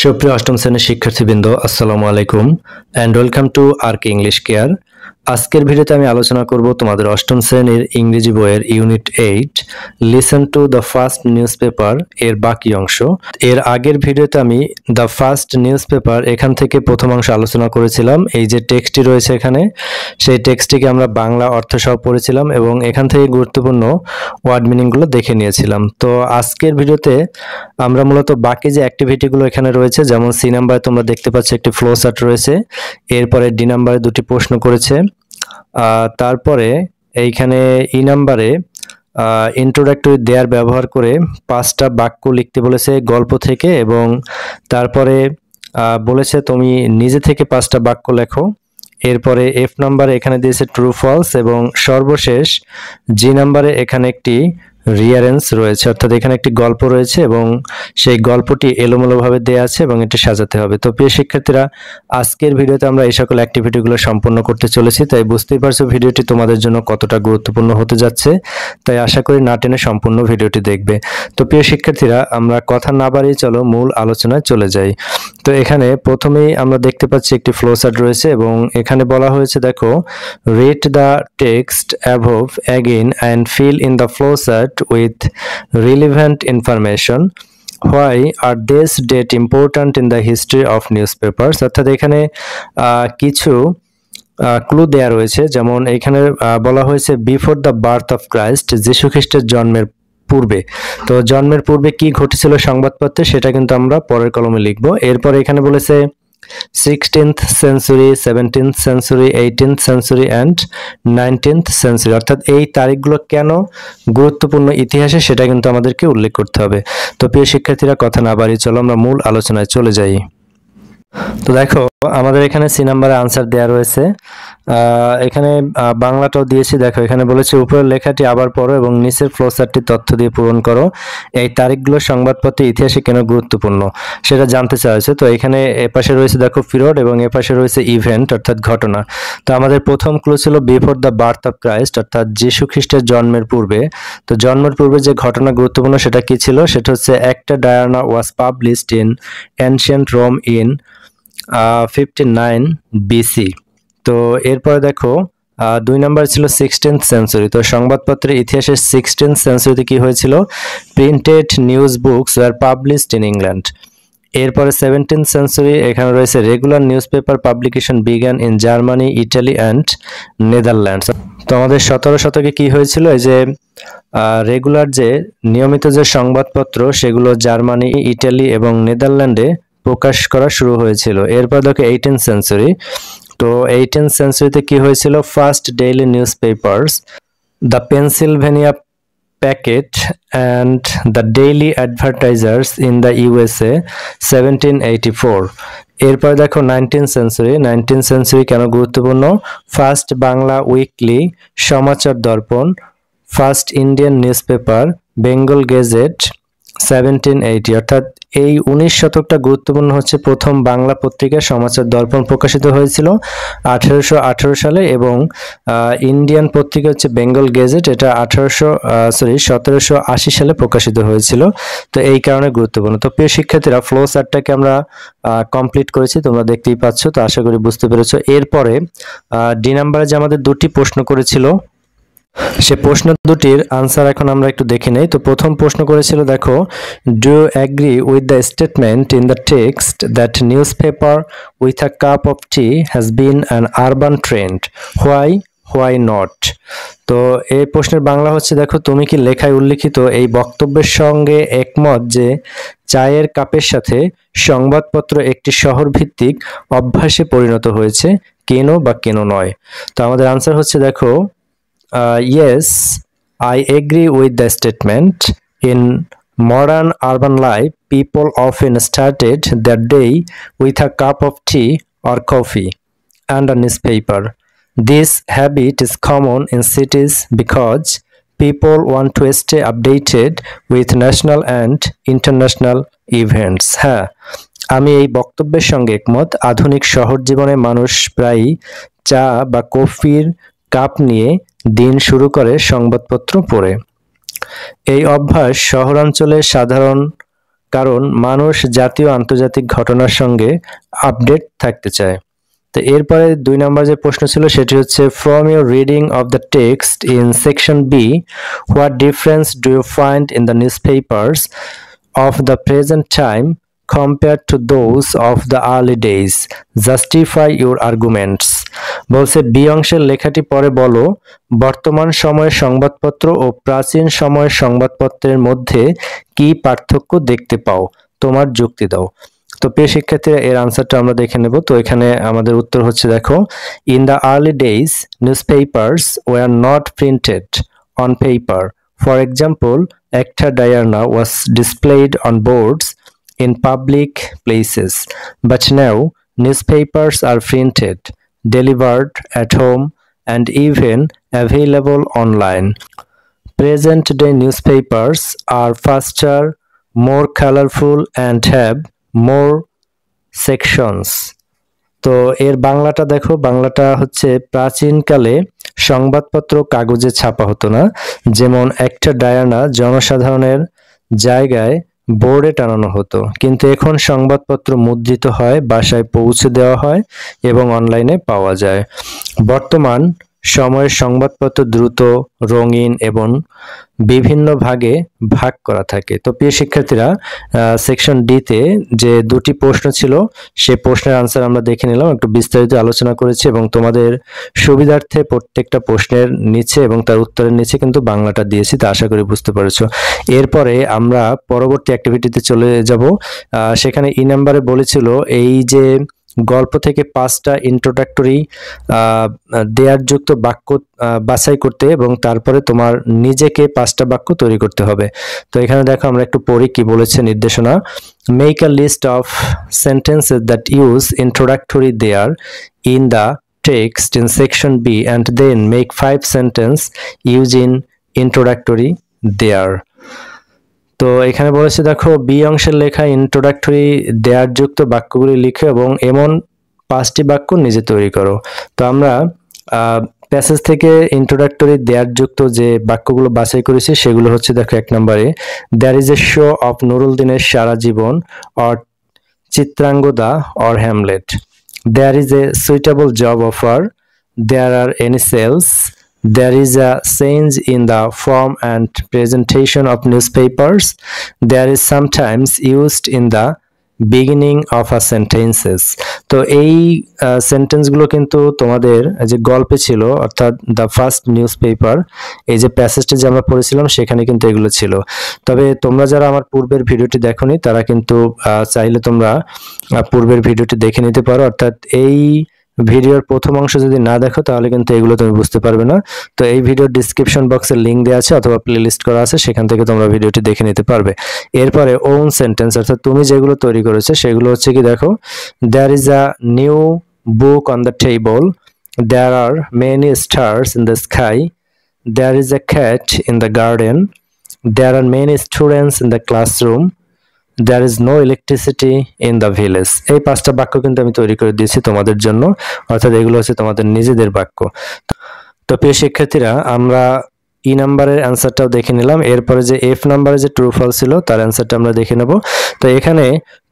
সুপ্রিয় অষ্টম শ্রেণীর শিক্ষার্থীবৃন্দ, আসসালামু আলাইকুম and welcome to আরকে English care. আজকের ভিডিওতে আমি আলোচনা করব তোমাদের অষ্টম শ্রেণীর ইংরেজি বইয়ের unit 8 listen to the first news paper এর বাকি অংশ। এর আগের ভিডিওতে আমি দ্য ফার্স্ট নিউজ পেপার এখান থেকে প্রথম অংশ আলোচনা করেছিলাম। এই যে টেক্সটটি রয়েছে এখানে, সেই টেক্সটটিকে আমরা বাংলা অর্থ সহ পড়েছিলাম এবং এখান থেকে গুরুত্বপূর্ণ ওয়ার্ড মিনিংগুলো দেখে নিয়েছিলাম। তো আজকের ভিডিওতে আমরা মূলত বাকি যে অ্যাক্টিভিটিগুলো এখানে রয়েছে, যেমন সি নাম্বারে তোমরা দেখতে পাচ্ছ একটি ফ্লো চার্ট রয়েছে, এরপরে ডি নাম্বারে দুটি প্রশ্ন করেছে, তারপরে এইখানে ই নাম্বারে ইন্ট্রোডাক্টরি দেয়ার ব্যবহার করে 5টা বাক্য লিখতে বলেছে গল্প থেকে, এবং তারপরে বলেছে তুমি নিজে থেকে 5টা বাক্য লেখো। এরপরে এফ নাম্বারে এখানে দিয়েছে ট্রু ফলস, এবং সর্বশেষ জি নাম্বারে এখানে একটি রিয়ারেন্স রয়েছে, অর্থাৎ এখানে একটি গল্প রয়েছে এবং সেই গল্পটি এলোমেলোভাবে দেওয়া আছে এবং এটি সাজাতে হবে। তো প্রিয় শিক্ষার্থীরা, আজকের ভিডিওতে আমরা এই সকল অ্যাক্টিভিটিগুলো সম্পন্ন করতে চলেছি, তাই বুঝতেই পারছো ভিডিওটি তোমাদের জন্য কতটা গুরুত্বপূর্ণ হতে যাচ্ছে। তাই আশা করি না টেনে সম্পূর্ণ ভিডিওটি দেখবে। তো প্রিয় শিক্ষার্থীরা, আমরা কথা না বাড়িয়ে চলো মূল আলোচনায় চলে যাই। তো এখানে প্রথমেই আমরা দেখতে পাচ্ছি একটি ফ্লো চার্ট রয়েছে এবং এখানে বলা হয়েছে, দেখো, read the text above again and fill in the flow chart with relevant information. Why are this date important in the history of newspapers? অর্থাৎ এখানে কিছু ক্লু দেয়া রয়েছে, যেমন এখানে বলা হয়েছে before the birth of Christ, যীশু খ্রিস্টের জন্মের পূর্বে। তো জন্মের পূর্বে কি ঘটেছিল সংবাদপত্রে, সেটা কিন্তু আমরা পরের কলমে লিখব। এরপর এখানে বলেছে 16th century, 17th century, 18th century and 19th century, অর্থাৎ এই তারিখগুলো কেন গুরুত্বপূর্ণ ইতিহাসে সেটা কিন্তু আমাদেরকে উল্লেখ করতে হবে। তো প্রিয় শিক্ষার্থীরা, কথা না বাড়িয়ে চলো আমরা মূল আলোচনায় চলে যাই। তো দেখো, আমাদের এখানে সি নাম্বারে আনসার দেয়া রয়েছে, এখানে বাংলাটাও দিয়েছি। দেখো, এখানে বলেছে উপরের লেখাটি আবার পড়ো এবং নিচের ফ্লো চার্টটি তথ্য দিয়ে পূরণ করো। এই তারিখগুলো সংবাদপত্রের ইতিহাসে কেন গুরুত্বপূর্ণ সেটা জানতে চাইছে। তো এখানে এপাশে রয়েছে দেখো পিরিয়ড এবং এপাশে রয়েছে ইভেন্ট অর্থাৎ ঘটনা। তো আমাদের প্রথম ক্লু ছিল before the birth of Christ, অর্থাৎ যীশু খ্রিস্টের জন্মের পূর্বে। তো জন্মের পূর্বে যে ঘটনা গুরুত্বপূর্ণ সেটা কি ছিল, সেটা হচ্ছে একটা Diana was published in ancient Rome in 59 BC। তো এরপরে দেখো 2 নাম্বার ছিল 16th সেঞ্চুরি। তো সংবাদপত্রের ইতিহাসের 16th সেঞ্চুরিতে কি হয়েছিল, printed news books were published in England. এরপরে 17th সেঞ্চুরি, এখানে রয়েছে regular news paper publication began in Germany, Italy and Netherlands. তো আমাদের 17 শতকে কি হয়েছিল, এই যে রেগুলার যে নিয়মিত যে সংবাদপত্র সেগুলো জার্মানি, ইটালি এবং নেদারল্যান্ডে প্রকাশ করা শুরু হয়েছিল। এরপর দেখো 18th সেঞ্চুরি। তো 18th সেঞ্চুরিতে কি হয়েছিল, first daily news papers, the Pennsylvania packet and the daily advertisers in the USA 1784। এরপর দেখো 19th সেঞ্চুরি। 19th সেঞ্চুরি কেন গুরুত্বপূর্ণ, first Bangla weekly, Samachar Darpan, first Indian newspaper, Bengal Gazette 1780। অর্থাৎ এই 19 শতকটা গুরুত্বপূর্ণ হচ্ছে, প্রথম বাংলা পত্রিকা সমাচার দর্পণ প্রকাশিত হয়েছিল 1818 সালে এবং ইন্ডিয়ান পত্রিকা হচ্ছে বেঙ্গল গেজেট, এটা 1780 সালে প্রকাশিত হয়েছিল। তো এই কারণে গুরুত্বপূর্ণ। তো প্রিয় শিক্ষার্থীরা, ফ্লো চার্টটাকে আমরা কমপ্লিট করেছি, তোমরা দেখতেই পাচ্ছ। তো আশা করি বুঝতে পেরেছো। এরপরে ডি নাম্বারে যে আমাদের দুটি প্রশ্ন করেছিল, সে প্রশ্ন দুটির আনসার এখন আমরা একটু দেখে নেই। তো প্রথম প্রশ্ন করেছিল, দেখো, do you agree with the statement in the text that newspaper with a cup of tea has been an urban trend, why not. তো এই প্রশ্নের বাংলা হচ্ছে, দেখো, তুমি কি লেখায় উল্লিখিত এই বক্তব্যের সঙ্গে একমত যে চায়ের কাপের সাথে সংবাদপত্র একটি শহর ভিত্তিক অভ্যাসে পরিণত হয়েছে, কেন বা কেন নয়। তো আমাদের আনসার হচ্ছে, দেখো, yes, I agree with the statement. In modern urban life, people often started their day with a cup of tea or coffee and a newspaper. This habit is common in cities because people want to stay updated with national and international events. হ্যাঁ, আমি এই বক্তব্যের সঙ্গে একমত। আধুনিক শহর জীবনে মানুষ প্রায়ই চা বা কফির কাপ নিয়ে দিন শুরু করে সংবাদপত্র পড়ে। এই অভ্যাস শহরাঞ্চলে সাধারণ কারণ মানুষ জাতীয় আন্তর্জাতিক ঘটনার সঙ্গে আপডেট থাকতে চায়। তো এরপরে 2 নম্বর যে প্রশ্ন ছিল সেটি হচ্ছে from your reading of the text in section B what difference do you find in the newspapers of the present time compared to those of the early days. Justify your arguments. বলছে B অংশের লেখাটি পরে বলো বর্তমান সময়ের সংবাদপত্র ও প্রাচীন সময়ের সংবাদপত্রের মধ্যে কি পার্থক্য দেখতে পাও, তোমার যুক্তি দাও। তো প্রিয় শিক্ষার্থীরা এর আনসারটা আমরা দেখে নেব। তো এখানে আমাদের উত্তর হচ্ছে দেখো, in the early days newspapers were not printed on paper. For example, Acta Diurna was displayed on boards in public places, but now newspapers are printed, delivered at home, and even available online. Present-day newspapers are faster, more colorful, and have more sections. তো এর বাংলাটা দেখো, বাংলাটা হচ্ছে প্রাচীনকালে সংবাদপত্র কাগজে ছাপা হতো না, যেমন একটা ডায়ানা জনসাধারণের জায়গায় বোর্ডে টানানো হতো, কিন্তু এখন সংবাদপত্র মুদ্রিত হয়, বাসায় পৌঁছে দেওয়া হয় এবং অনলাইনে পাওয়া যায়। বর্তমান সময়ের সংবাদপত্র দ্রুত, রঙিন এবং বিভিন্ন ভাগে ভাগ করা থাকে। তো প্রিয় শিক্ষার্থীরা, সেকশন ডি তে যে 2টি প্রশ্ন ছিল সেই প্রশ্নের আনসার আমরা দেখে নিলাম, একটু বিস্তারিত আলোচনা করেছি এবং তোমাদের সুবিধার্থে প্রত্যেকটা প্রশ্নের নিচে এবং তার উত্তরের নিচে কিন্তু বাংলাটা দিয়েছি, তা আশা করি বুঝতে পেরেছো। এরপরে আমরা পরবর্তী অ্যাক্টিভিটিতে চলে যাব। সেখানে ই নাম্বারে বলেছিল এই যে গল্প থেকে 5টা ইন্ট্রোডাক্টরি দেয়ারযুক্ত বাক্য বাছাই করতে এবং তারপরে তোমার নিজেকে 5টা বাক্য তৈরি করতে হবে। তো এখানে দেখো আমরা একটু পড়ি কি বলেছে নির্দেশনা। Make a list of sentences that use introductory there in the text in section B and then make 5 sentence use in introductory there. তো এখানে বলেছে দেখো, বি অংশের লেখা ইন্ট্রোডাক্টরি দেয়ারযুক্ত বাক্যগুলি লিখো এবং এমন 5টি বাক্য নিজে তৈরি করো। তো আমরা প্যাসেজ থেকে ইন্ট্রোডাক্টরি দেয়ারযুক্ত যে বাক্যগুলো বাছাই করেছি সেগুলো হচ্ছে দেখো 1 নম্বরে, there is a show of নুরুলদিনের সারা জীবন or Chitrangada or Hamlet. There is a suitable job offer, there are any sales, there is a change in the form and presentation of newspapers, there is sometimes used in the beginning of a sentences। তো এই সেন্টেন্সগুলো কিন্তু তোমাদের যে গল্পে ছিল, অর্থাৎ the first news paper, এই যে প্যাসেজটা যে আমরা পড়েছিলাম সেখানে কিন্তু এগুলো ছিল। তবে তোমরা যারা আমার পূর্বের ভিডিওটি দেখোনি তারা কিন্তু চাইলে তোমরা পূর্বের ভিডিওটি দেখে নিতে পারো, অর্থাৎ এই ভিডিওর প্রথম অংশ যদি না দেখো তাহলে কিন্তু এগুলো তুমি বুঝতে পারবে না। তো এই ভিডিওর ডেসক্রিপশন বক্সে লিংক দেওয়া আছে অথবা প্লেলিস্ট করা আছে, সেখান থেকে তোমরা ভিডিওটি দেখে নিতে পারবে। এরপরে ওন সেন্টেন্স, অর্থাৎ তুমি যেগুলো তৈরি করেছো সেগুলো হচ্ছে কি দেখো, there is a new book on the table, there are many stars in the sky, there is a cat in the garden, there are many students in the classroom, there is no electricity in the village। এই 5টা বাক্য কিন্তু আমি তৈরি করে দিয়েছি তোমাদের জন্য, অর্থাৎ এগুলো হচ্ছে তোমাদের নিজেদের বাক্য। তো প্রিয় শিক্ষার্থীরা, আমরা ই নাম্বারের অ্যান্সারটাও দেখে নিলাম। এরপরে যে এফ নাম্বারে যে ট্রু ফলস ছিল তার অ্যান্সারটা আমরা দেখে নেব। তো এখানে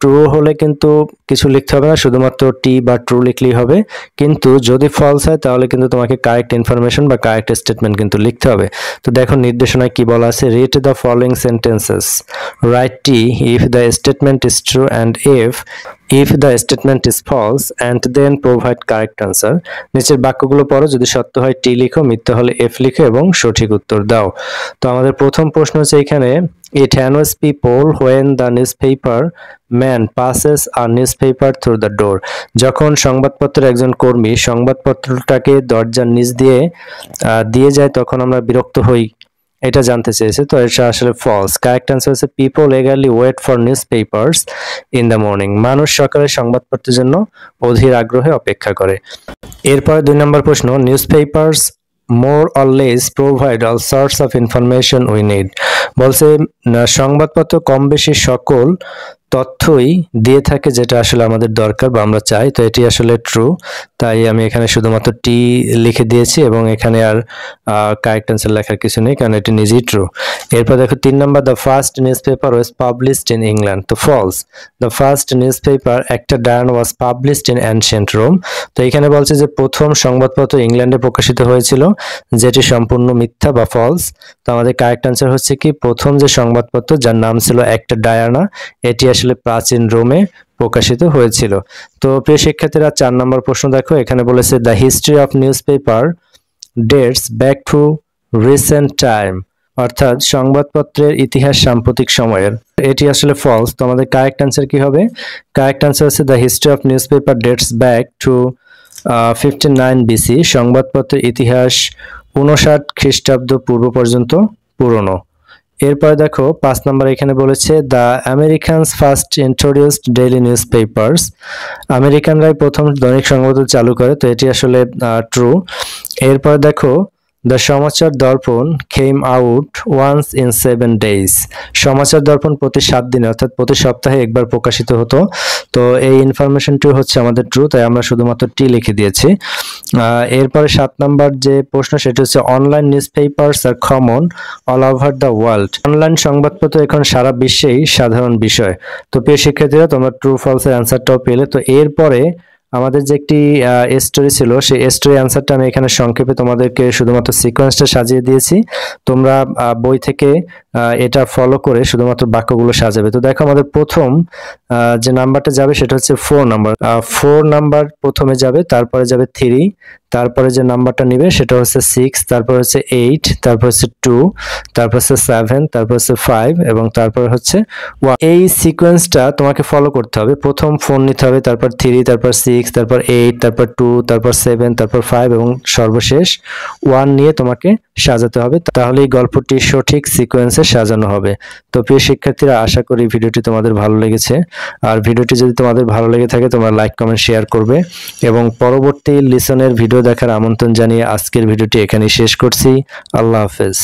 ট্রু হলে কিন্তু কিছু লিখতে হবে না, শুধুমাত্র টি বা ট্রু লিখলেই হবে, কিন্তু যদি ফলস হয় তাহলে কিন্তু তোমাকে কারেক্ট ইনফরমেশন বা কারেক্ট স্টেটমেন্ট কিন্তু লিখতে হবে। তো দেখো নির্দেশনায় কি বলা আছে, read the following sentences, write T if the statement is true and if the statement is false and then provide correct answer। নিচের বাক্যগুলো পড়ো, যদি সত্য হয় টি লিখো, মিথ্যা হলে এফ লিখো এবং সঠিক উত্তর দাও। তো আমাদের প্রথম প্রশ্ন হচ্ছে এখানে, it annoys people when the newspaper man passes a newspaper through the door। যখন সংবাদপত্রের একজন কর্মী সংবাদপত্রটাকে দরজার নিচ দিয়ে যায় তখন আমরা বিরক্ত হই, এটা জানতে চেয়েছে। তো এটা আসলে ফলস। কারেক্ট অ্যান্সার হচ্ছে people eagerly wait for newspapers in the morning. মানুষ সকালে সংবাদপত্রের জন্য অধীর আগ্রহে অপেক্ষা করে। এরপরে 2 নম্বর প্রশ্ন, news papers more or less provide all sorts of information we need. বলছে সংবাদপত্র কম বেশি সকল তথ্যই দিয়ে থাকে যেটা আসলে আমাদের দরকার বা আমরা চাই, তো এটি আসলে ট্রু। তাই আমি এখানে শুধুমাত্র টি লিখে দিয়েছি এবং এখানে আর কারেক্ট অ্যান্সার লেখার কিছু নেই, কারণ এটি নিজেই ট্রু। এরপর দেখো 3 number, the first newspaper was published in England, তো false. The first newspaper Acta Diana was published in ancient Rome, তো এখানে বলছে যে প্রথম সংবাদপত্র ইংল্যান্ডে প্রকাশিত হয়েছিল, যেটি সম্পূর্ণ মিথ্যা বা ফলস। তো আমাদের কারেক্ট অ্যান্সার হচ্ছে কি, প্রথম যে সংবাদপত্র যার নাম ছিল একটা ডায়ানা, এটি আসলে প্রাচীন রোমে প্রকাশিত হয়েছিল। তো প্রিয় শিক্ষার্থীরা 4 নম্বর প্রশ্ন দেখো, এখানে বলেছে the history of news paper dates back to recent time, অর্থাৎ সংবাদপত্রের ইতিহাস সাম্প্রতিক সময়ের। এটি আসলে ফলস। তো আমাদের কারেক্ট অ্যান্সার কি হবে? কারেক্ট অ্যান্সার হচ্ছে the history of news paper dates back to 59 BC, সংবাদপত্রের ইতিহাস 59 খ্রিস্টাব্দ পূর্ব পর্যন্ত পুরনো। এরপর দেখো 5 নম্বর, এখানে বলেছে the Americans first introduced daily newspapers, আমেরিকানরাই প্রথম দৈনিক সংবাদপত্র চালু করে, তো এটি আসলে ট্রু। এরপর দেখো the Samachar Darpan came out once in 7 days, Samachar Darpan প্রতি 7 দিনে অর্থাৎ প্রতি সপ্তাহে একবার প্রকাশিত হতো, তো এই ইনফরমেশনটি হচ্ছে আমাদের ট্রু, তাই আমরা শুধুমাত্র টি লিখে দিয়েছি। এরপরে 7 নাম্বার যে প্রশ্ন, সেটা হচ্ছে online newspapers are common all over the world, online সংবাদপত্র এখন সারা বিশ্বেই সাধারণ বিষয়। তো প্রিয় শিক্ষার্থীরা, তোমরা ট্রু ফলসের অ্যান্সারটাও পেলে। তো এরপরে আমাদের যে একটি স্টোরি ছিল, সেই স্টোরি অ্যান্সারটা আমি এখানে সংক্ষেপে তোমাদেরকে শুধুমাত্র সিকোয়েন্সটা সাজিয়ে দিয়েছি, তোমরা বই থেকে এটা ফলো করে শুধুমাত্র বাক্যগুলো সাজাবে। তো দেখো আমাদের প্রথম যে নাম্বারটা যাবে সেটা হচ্ছে 4 নাম্বার, 4 নাম্বার প্রথমে যাবে, তারপরে যাবে 3, তারপরে যে নাম্বারটা নিবে সেটা হচ্ছে 6, তারপর হচ্ছে 8, তারপর হচ্ছে 2, তারপর হচ্ছে 7, তারপর হচ্ছে 5 এবং তারপর হচ্ছে 1। এই সিকোয়েন্সটা তোমাকে ফলো করতে হবে। প্রথম 4 নিতে হবে, তারপর 3, তারপর 6, তারপর 8, তারপর 2, তারপর 7, তারপর 5 এবং সর্বশেষ 1 নিয়ে তোমাকে সাজাতে হবে, তাহলে এই গল্পটি সঠিক সিকোয়েন্সে সাজানো হবে। তো প্রিয় শিক্ষার্থীরা, আশা করি ভিডিওটি তোমাদের ভালো লেগেছে, আর ভিডিওটি যদি তোমাদের ভালো লেগে থাকে তোমরা লাইক কমেন্ট শেয়ার করবে এবং পরবর্তী লিসনের ভিডিও দেখার আমন্ত্রণ জানিয়ে আজকের ভিডিওটি এখানেই শেষ করছি। আল্লাহ হাফেজ।